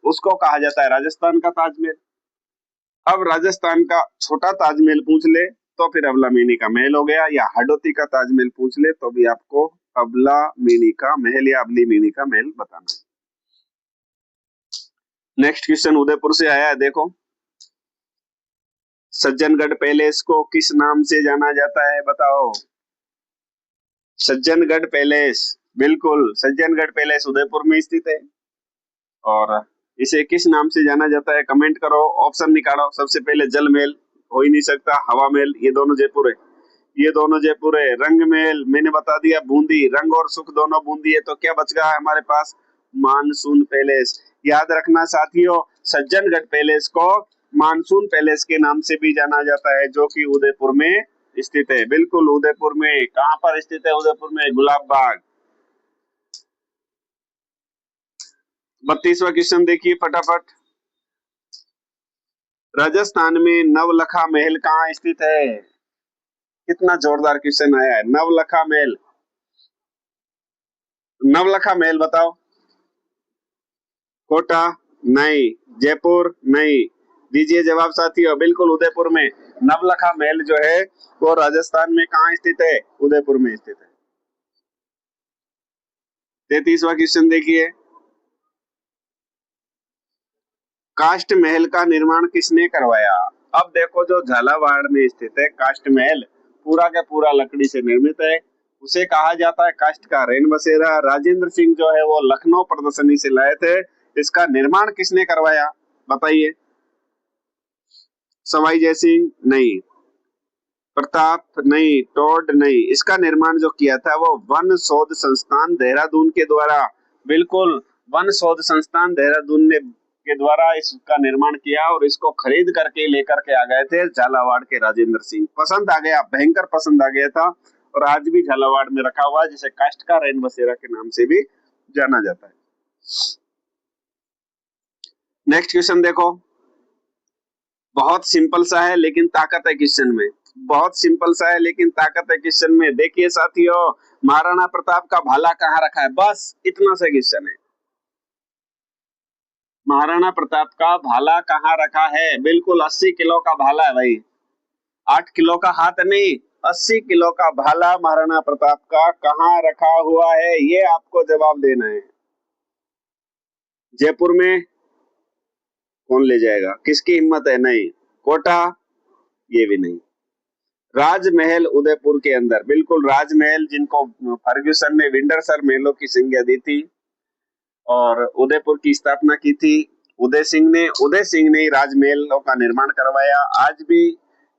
Speaker 1: उसको कहा जाता है राजस्थान का ताजमहल। अब राजस्थान का छोटा ताजमहल पूछ ले तो फिर अबला मीनी का महल हो गया, या हाडोती का ताजमहल पूछ ले तो भी आपको अबला मीनी का महल या अबली मीनी का महल बताना है। नेक्स्ट क्वेश्चन उदयपुर से आया है, देखो। सज्जनगढ़ पैलेस को किस नाम से जाना जाता है? बताओ। सज्जनगढ़ पैलेस? बिल्कुल, सज्जनगढ़ पैलेस उदयपुर में स्थित है। और इसे किस नाम से जाना जाता है? कमेंट करो, ऑप्शन निकालो। सबसे पहले जल महल हो ही नहीं सकता, हवा महल, ये दोनों जयपुर है। ये दोनों जयपुर है। रंग महल मैंने बता दिया बूंदी, रंग और सुख दोनों बूंदी है। तो क्या बच गया है हमारे पास? Monsoon palace. याद रखना साथियों, सज्जनगढ़ पैलेस को मानसून पैलेस के नाम से भी जाना जाता है, जो कि उदयपुर में स्थित है। बिल्कुल उदयपुर में। कहां पर स्थित है? उदयपुर में गुलाब बाग। 32वां क्वेश्चन देखिए फटाफट। राजस्थान में नवलखा महल कहाँ स्थित है? कितना जोरदार क्वेश्चन आया है। नवलखा महल, नवलखा महल बताओ। कोटा नहीं, जयपुर नहीं, दीजिए जवाब साथियों। बिल्कुल उदयपुर में नवलखा महल जो है वो राजस्थान में कहाँ स्थित है? उदयपुर में स्थित है। 33वां क्वेश्चन देखिए। काष्ठ महल का निर्माण किसने करवाया? अब देखो जो झालावाड़ में स्थित है काष्ठ महल, पूरा का पूरा लकड़ी से निर्मित है, उसे कहा जाता है काष्ठ का रैन बसेरा। राजेंद्र सिंह जो है वो लखनऊ प्रदर्शनी से लाए थे। इसका निर्माण किसने करवाया बताइए? सवाई जयसिंह नहीं, प्रताप नहीं, टोड नहीं। इसका निर्माण जो किया था वो वन शोध संस्थान देहरादून के द्वारा, बिल्कुल वन शोध संस्थान देहरादून ने के द्वारा इसका निर्माण किया और इसको खरीद करके लेकर के आ गए थे झालावाड़ के राजेंद्र सिंह। पसंद आ गया, भयंकर पसंद आ गया था और आज भी झालावाड़ में रखा हुआ है, जिसे काष्ठ का रैन बसेरा के नाम से भी जाना जाता है। नेक्स्ट क्वेश्चन देखो, बहुत सिंपल सा है लेकिन ताकत है क्वेश्चन में। बहुत सिंपल सा है लेकिन ताकत है क्वेश्चन में। देखिए साथियों, महाराणा प्रताप का भाला कहाँ रखा है? बस इतना सा क्वेश्चन है। महाराणा प्रताप का भाला कहाँ रखा है? बिल्कुल 80 किलो का भाला है भाई, 8 किलो का हाथ नहीं, 80 किलो का भाला महाराणा प्रताप का कहाँ रखा हुआ है? ये आपको जवाब देना है। जयपुर में कौन ले जाएगा? किसकी हिम्मत है? नहीं। कोटा, ये भी नहीं। राजमहल उदयपुर के अंदर, बिल्कुल राजमहल जिनको फर्ग्यूसन ने विंडरसर महलों की संज्ञा दी थी और उदयपुर की स्थापना की थी उदय सिंह ने राजमहलों का निर्माण करवाया। आज भी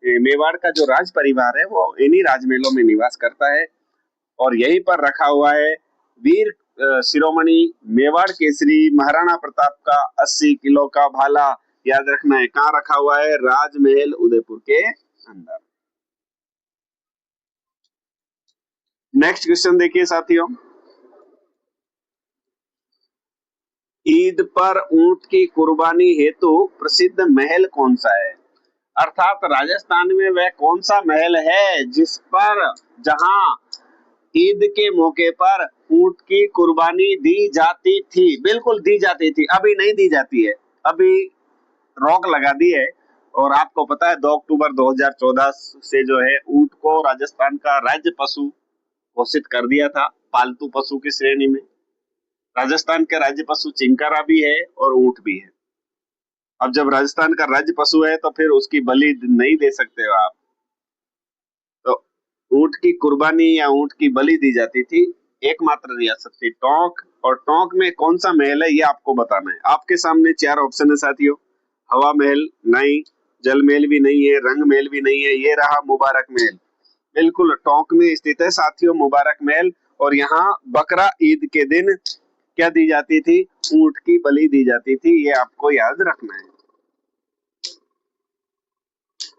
Speaker 1: मेवाड़ का जो राज परिवार है वो इन्हीं राजमहलों में निवास करता है और यहीं पर रखा हुआ है वीर शिरोमणि मेवाड़ केसरी महाराणा प्रताप का 80 किलो का भाला। याद रखना है कहाँ रखा हुआ है? राजमहल उदयपुर के अंदर। नेक्स्ट क्वेश्चन देखिए साथियों, ईद पर ऊंट की कुर्बानी हेतु प्रसिद्ध महल कौन सा है? अर्थात राजस्थान में वह कौन सा महल है जिस पर, जहां ईद के मौके पर ऊंट की कुर्बानी दी जाती थी? बिल्कुल दी जाती थी, अभी नहीं दी जाती है, अभी रोक लगा दी है। और आपको पता है 2 अक्टूबर 2014 से जो है ऊंट को राजस्थान का राज्य पशु घोषित कर दिया था, पालतू पशु की श्रेणी में। राजस्थान के राज्य पशु चिंकारा भी है और ऊंट भी है। अब जब राजस्थान का राज्य पशु है तो फिर उसकी बलि नहीं दे सकते हो आप, तो ऊंट की कुर्बानी या ऊंट की बलि दी जाती थी। एकमात्र रियासत थी टोंक, और टोंक में कौन सा महल है ये आपको बताना है। आपके सामने 4 ऑप्शन है साथियों। हवा महल नहीं, जल महल भी नहीं है, रंग महल भी नहीं है, ये रहा मुबारक महल। बिल्कुल टोंक में स्थित है साथियों मुबारक महल, और यहाँ बकरा ईद के दिन क्या दी जाती थी? ऊंट की बलि दी जाती थी, ये आपको याद रखना है।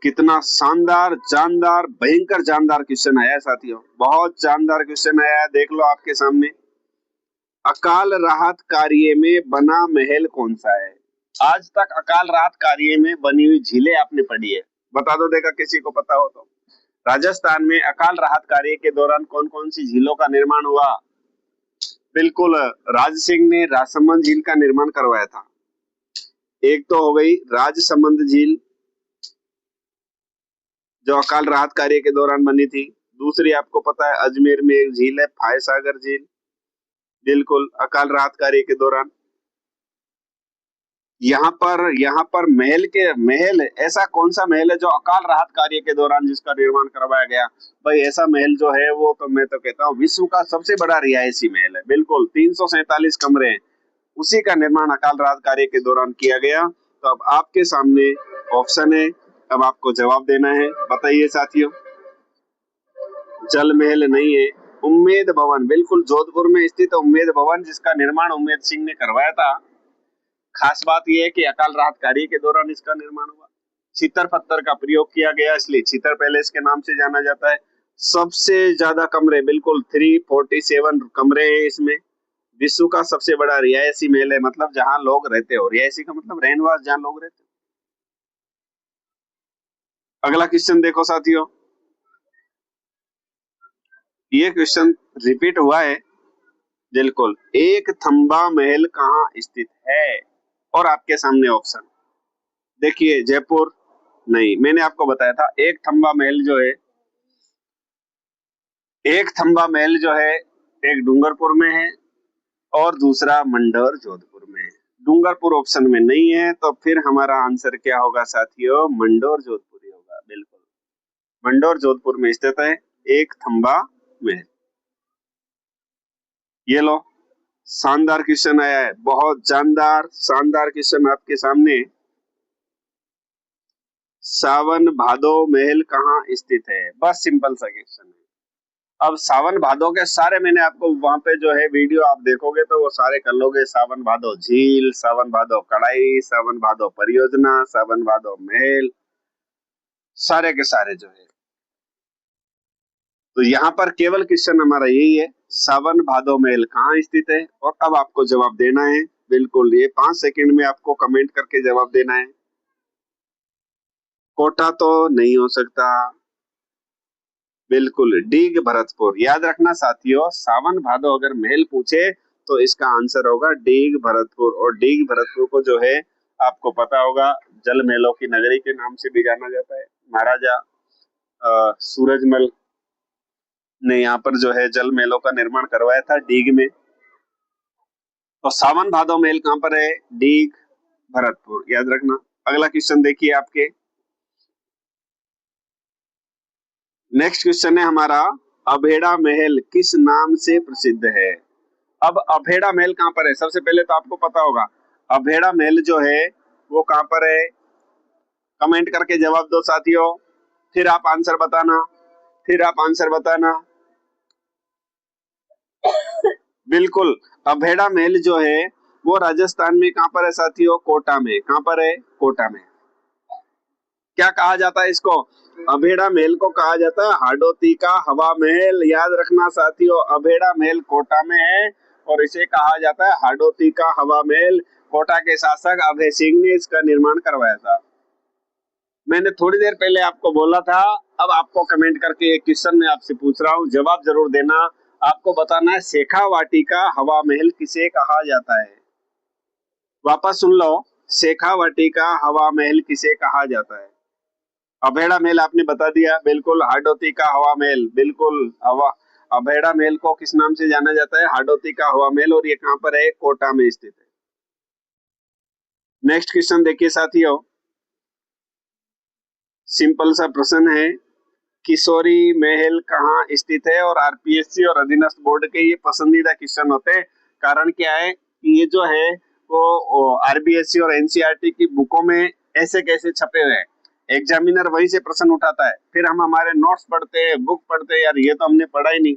Speaker 1: कितना शानदार, जानदार, भयंकर जानदार क्वेश्चन आया है साथियों, बहुत जानदार क्वेश्चन आया है। देख लो आपके सामने, अकाल राहत कार्य में बना महल कौन सा है? आज तक अकाल राहत कार्य में बनी हुई झीलें आपने पढ़ी है, बता दो, देखा किसी को पता हो तो। राजस्थान में अकाल राहत कार्य के दौरान कौन कौन सी झीलों का निर्माण हुआ? बिल्कुल राज सिंह ने राजसमंद झील का निर्माण करवाया था। एक तो हो गई राजसमंद झील जो अकाल राहत कार्य के दौरान बनी थी। दूसरी आपको पता है अजमेर में एक झील है फाय सागर झील, बिल्कुल अकाल राहत कार्य के दौरान। यहाँ पर महल ऐसा कौन सा महल है जो अकाल राहत कार्य के दौरान जिसका निर्माण करवाया गया? भाई ऐसा महल जो है वो तो मैं तो कहता हूँ विश्व का सबसे बड़ा रिहायशी महल है, बिल्कुल 347 कमरे हैं, उसी का निर्माण अकाल राहत कार्य के दौरान किया गया। तो अब आपके सामने ऑप्शन है, अब आपको जवाब देना है, बताइए साथियों। जल महल नहीं है, उम्मेद भवन, बिल्कुल जोधपुर में स्थित उम्मेद भवन जिसका निर्माण उम्मेद सिंह ने करवाया था। खास बात यह है कि अकाल राहत कार्य के दौरान इसका निर्माण हुआ। छितर पत्थर का प्रयोग किया गया, इसलिए छितर पैलेस के नाम से जाना जाता है। सबसे ज्यादा कमरे, बिल्कुल 347 कमरे हैं इसमें, विश्व का सबसे बड़ा रिहायशी महल है, मतलब जहां लोग रहते हो। रिहायशी का मतलब रहनवास, जहां लोग रहते हो। अगला क्वेश्चन देखो साथियों, ये क्वेश्चन रिपीट हुआ है बिल्कुल। एक थंबा महल कहाँ स्थित है? और आपके सामने ऑप्शन देखिए, जयपुर नहीं, मैंने आपको बताया था एक थंबा महल जो है, एक थंबा महल जो है एक डूंगरपुर में है और दूसरा मंडोर जोधपुर में है। डूंगरपुर ऑप्शन में नहीं है, तो फिर हमारा आंसर क्या होगा साथियों? मंडोर जोधपुर ही होगा, बिल्कुल। मंडोर जोधपुर में स्थित है एक थंबा महल। ये लो, शानदार क्वेश्चन आया है, बहुत जानदार शानदार क्वेश्चन आपके सामने। सावन भादो महल कहाँ स्थित है? बस सिंपल सा क्वेश्चन है। अब सावन भादो के सारे मैंने आपको वहां पे जो है वीडियो आप देखोगे तो वो सारे कर लोगे। सावन भादो झील, सावन भादो कड़ाई, सावन भादो परियोजना, सावन भादो महल, सारे के सारे जो है। तो यहाँ पर केवल क्वेश्चन हमारा यही है, सावन भादो महल कहाँ स्थित है? और अब आपको जवाब देना है, बिल्कुल। ये 5 सेकंड में आपको कमेंट करके जवाब देना है। कोटा तो नहीं हो सकता, बिल्कुल। डीग भरतपुर, याद रखना साथियों, सावन भादो अगर महल पूछे तो इसका आंसर होगा डीग भरतपुर। और डीग भरतपुर को जो है आपको पता होगा जल महलों की नगरी के नाम से भी जाना जाता है। महाराजा सूरजमल ने यहाँ पर जो है जल महलों का निर्माण करवाया था डीग में। तो सावन भादो महल कहाँ पर है? डीग भरतपुर, याद रखना। अगला क्वेश्चन देखिए आपके, नेक्स्ट क्वेश्चन है हमारा, अभेड़ा महल किस नाम से प्रसिद्ध है? अब अभेड़ा महल कहाँ पर है? सबसे पहले तो आपको पता होगा अभेड़ा महल जो है वो कहाँ पर है। कमेंट करके जवाब दो साथियों, फिर आप आंसर बताना, फिर आप आंसर बताना। बिल्कुल, अभेड़ा महल जो है वो राजस्थान में कहाँ पर है साथियों? कोटा में। कहाँ पर है? कोटा में। क्या कहा जाता है इसको? अभेड़ा महल को कहा जाता है हाडोती का हवा महल। याद रखना साथियों, अभेड़ा महल कोटा में है और इसे कहा जाता है हाडोती का हवा महल। कोटा के शासक अभय सिंह ने इसका निर्माण करवाया था। मैंने थोड़ी देर पहले आपको बोला था। अब आपको कमेंट करके एक क्वेश्चन मैं आपसे पूछ रहा हूँ, जवाब जरूर देना। आपको बताना है शेखावाटी का हवा महल किसे कहा जाता है? वापस सुन लो, शेखावाटी का हवा महल किसे कहा जाता है? अभेड़ा महल आपने बता दिया, बिल्कुल। हाडोती का हवा महल, बिल्कुल। हवा अभेड़ा महल को किस नाम से जाना जाता है? हाडोती का हवा महल। और ये कहां पर है? कोटा में स्थित है। नेक्स्ट क्वेश्चन देखिए साथियों, सिंपल सा प्रश्न है, किशोरी महल कहाँ स्थित है? और आरपीएससी और अधीनस्थ बोर्ड के ये पसंदीदा क्वेश्चन होते हैं। कारण क्या है कि ये जो है वो आरबीएससी और एनसीईआरटी की बुकों में ऐसे कैसे छपे हुए हैं। एग्जामिनर वहीं से प्रश्न उठाता है, फिर हम हमारे नोट्स पढ़ते हैं, बुक पढ़ते हैं, यार ये तो हमने पढ़ा ही नहीं।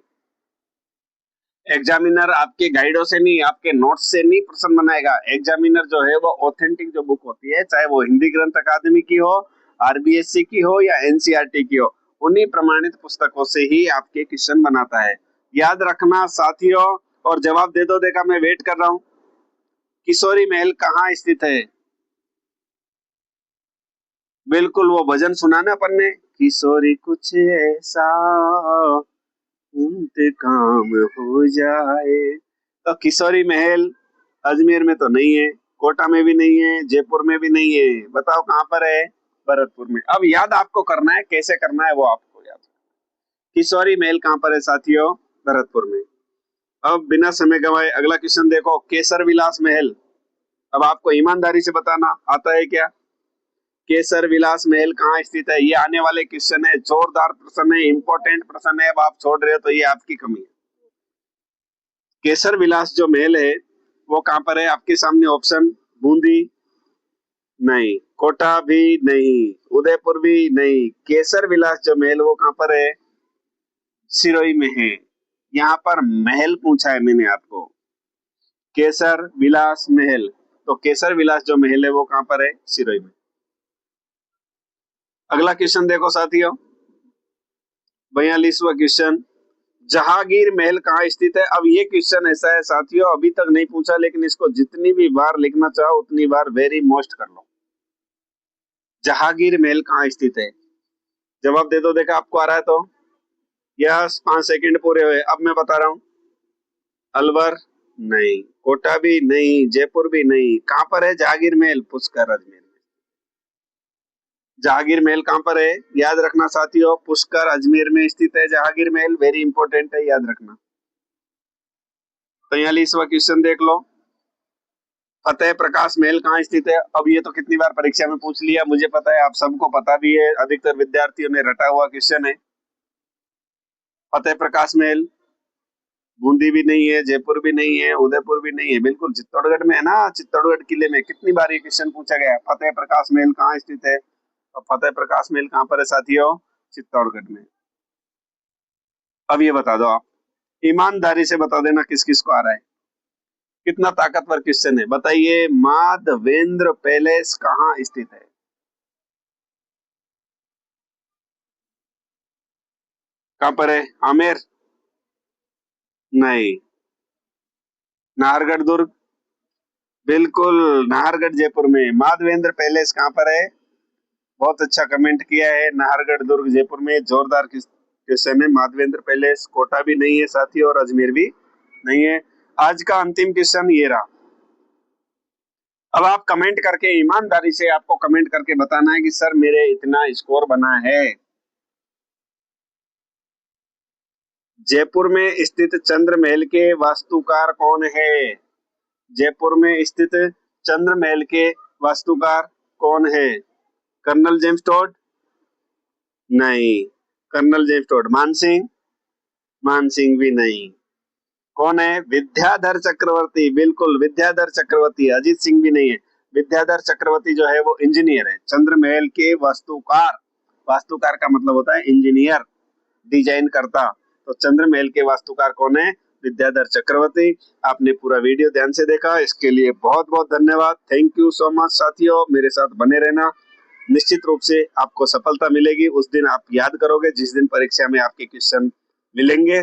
Speaker 1: एग्जामिनर आपके गाइडों से नहीं, आपके नोट्स से नहीं प्रश्न बनाएगा। एग्जामिनर जो है वो ऑथेंटिक जो बुक होती है, चाहे वो हिंदी ग्रंथ अकादमी की हो, आरबीएससी की हो या एनसीईआरटी की हो, उन्हीं प्रमाणित पुस्तकों से ही आपके क्वेश्चन बनाता है। याद रखना साथियों, और जवाब दे दो। देखा, मैं वेट कर रहा हूँ। किशोरी महल कहाँ स्थित है? बिल्कुल, वो भजन सुना ना अपन ने, किशोरी कुछ ऐसा इंतकाम हो जाए। तो किशोरी महल अजमेर में तो नहीं है, कोटा में भी नहीं है, जयपुर में भी नहीं है। बताओ कहाँ पर है? भरतपुर में। अब याद आपको करना है, कैसे करना है वो आपको याद। किशोरी महल कहाँ पर है साथियों? भरतपुर में। अब बिना समय गवाए अगला क्वेश्चन देखो, केसर विलास महल। अब आपको ईमानदारी से बताना आता है क्या? केसर विलास महल कहाँ स्थित है? ये आने वाले क्वेश्चन है, जोरदार प्रश्न है, इंपॉर्टेंट प्रश्न है। अब आप छोड़ रहे हो तो ये आपकी कमी है। केसर विलास जो महल है वो कहाँ पर है? आपके सामने ऑप्शन, बूंदी नहीं, कोटा भी नहीं, उदयपुर भी नहीं। केसर विलास जो महल वो कहाँ पर है? सिरोही में है। यहाँ पर महल पूछा है मैंने आपको, केसर विलास महल। तो केसर विलास जो महल है वो कहाँ पर है? सिरोही में। अगला क्वेश्चन देखो साथियों, 42वां क्वेश्चन, जहांगीर महल कहाँ स्थित है? अब ये क्वेश्चन ऐसा है साथियों, अभी तक नहीं पूछा, लेकिन इसको जितनी भी बार लिखना चाहो उतनी बार वेरी मोस्ट कर लो। जहांगीर महल कहाँ स्थित है? जवाब दे दो, देखा आपको आ रहा है तो। यस, 5 सेकंड पूरे हुए। अब मैं बता रहा हूँ, अलवर नहीं, कोटा भी नहीं, जयपुर भी नहीं। कहाँ पर है जहांगीर महल? पुष्कर, अजमेर में। जहांगीर महल कहाँ पर है? याद रखना साथियों, पुष्कर, अजमेर में स्थित है जहांगीर महल। वेरी इंपॉर्टेंट है, याद रखना। 43वां क्वेश्चन देख लो, फतेह प्रकाश महल कहाँ स्थित है? अब ये तो कितनी बार परीक्षा में पूछ लिया, मुझे पता है, आप सबको पता भी है, अधिकतर विद्यार्थियों ने रटा हुआ क्वेश्चन है। फतेह प्रकाश महल बूंदी भी नहीं है, जयपुर भी नहीं है, उदयपुर भी नहीं है, बिल्कुल चित्तौड़गढ़ में है ना। चित्तौड़गढ़ किले में कितनी बार ये क्वेश्चन पूछा गया है, फतेह प्रकाश महल कहाँ स्थित है? और फतेह प्रकाश महल कहाँ पर है साथियों? चित्तौड़गढ़ में। अब ये बता दो आप, ईमानदारी से बता देना किस किस को आ रहा है। कितना ताकतवर क्वेश्चन है, बताइए। माधवेंद्र पैलेस कहाँ स्थित है? कहाँ पर है? आमेर नहीं। नाहरगढ़ दुर्ग, बिल्कुल नाहरगढ़ जयपुर में। माधवेंद्र पैलेस कहाँ पर है? बहुत अच्छा कमेंट किया है, नाहरगढ़ दुर्ग जयपुर में। जोरदार क्वेश्चन है। माधवेंद्र पैलेस कोटा भी नहीं है साथियों, और अजमेर भी नहीं है। आज का अंतिम क्वेश्चन ये रहा। अब आप कमेंट करके, ईमानदारी से आपको कमेंट करके बताना है कि सर मेरे इतना स्कोर बना है। जयपुर में स्थित चंद्र महल के वास्तुकार कौन है? जयपुर में स्थित चंद्र महल के वास्तुकार कौन है? कर्नल जेम्स टॉड नहीं। Colonel James Tod, Mansingh, Mansingh भी नहीं। कौन है? विद्याधर चक्रवर्ती, बिल्कुल विद्याधर चक्रवर्ती। अजीत सिंह भी नहीं है। विद्याधर चक्रवर्ती जो है वो इंजीनियर है, चंद्र महल के वास्तुकार। वास्तुकार का मतलब होता है इंजीनियर, डिजाइन करता। तो चंद्र महल के वास्तुकार कौन है? विद्याधर चक्रवर्ती। आपने पूरा वीडियो ध्यान से देखा, इसके लिए बहुत बहुत धन्यवाद। थैंक यू सो मच साथियों, मेरे साथ बने रहना। निश्चित रूप से आपको सफलता मिलेगी उस दिन आप याद करोगे जिस दिन परीक्षा में आपके क्वेश्चन मिलेंगे।